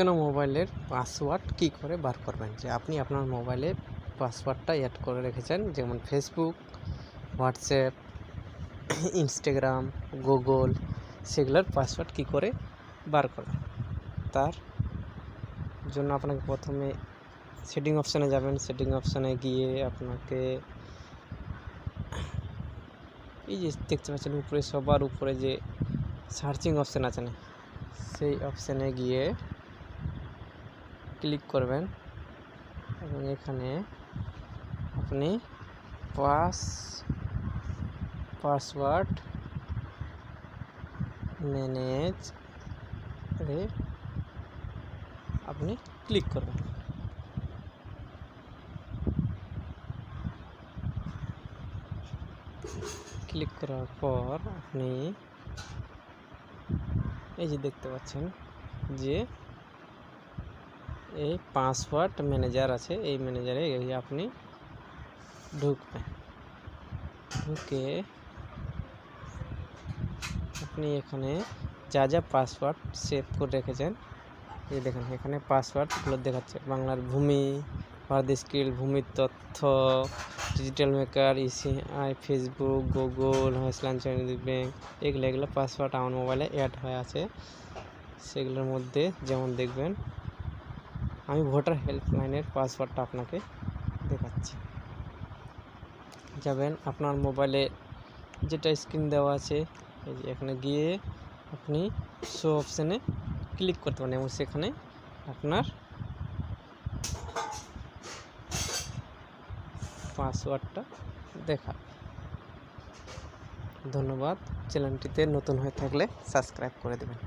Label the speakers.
Speaker 1: কোনো মোবাইলের পাসওয়ার্ড কী করে বার করবেন, যে আপনি আপনার মোবাইলে পাসওয়ার্ডটা অ্যাড করে রেখেছেন, যেমন ফেসবুক, হোয়াটসঅ্যাপ, ইনস্টাগ্রাম, গুগল, সেগুলোর পাসওয়ার্ড কী করে বার করবেন। তার জন্য আপনাকে প্রথমে সেটিং অপশানে যাবেন। সেটিং অপশানে গিয়ে আপনাকে এই যে দেখতে পাচ্ছেন উপরে, সবার উপরে যে সার্চিং অপশান আছে না, সেই অপশানে গিয়ে ক্লিক করবেন এবং এখানে আপনি পাসওয়ার্ড ম্যানেজে আপনি ক্লিক করবেন। ক্লিক করার পর আপনি এই যে দেখতে পাচ্ছেন যে এই পাসওয়ার্ড ম্যানেজার আছে, এই ম্যানেজারে আপনি ঢুকবেন। ঢুকে আপনি এখানে যা যা পাসওয়ার্ড সেভ করে রেখেছেন, এই দেখেন এখানে পাসওয়ার্ডগুলো দেখাচ্ছে, বাংলার ভূমি, ভারত স্কিল, ভূমির তথ্য, digital maker, ECI, Facebook, Google, bank, এগুলো পাসওয়ার্ড আমার মোবাইলে অ্যাড হয়ে আছে। সেগুলোর মধ্যে যেমন দেখবেন, আমি ভোটার হেল্পলাইনের পাসওয়ার্ডটা আপনাকে দেখাচ্ছি। যাবেন আপনার মোবাইলে যেটা স্ক্রিন দেওয়া আছে, এই যে এখানে গিয়ে আপনি শো অপশানে ক্লিক করতে পারেন এবং সেখানে আপনার পাসওয়ার্ডটা দেখাবে। ধন্যবাদ। চ্যানেলটিতে নতুন হয়ে থাকলে সাবস্ক্রাইব করে দেবেন।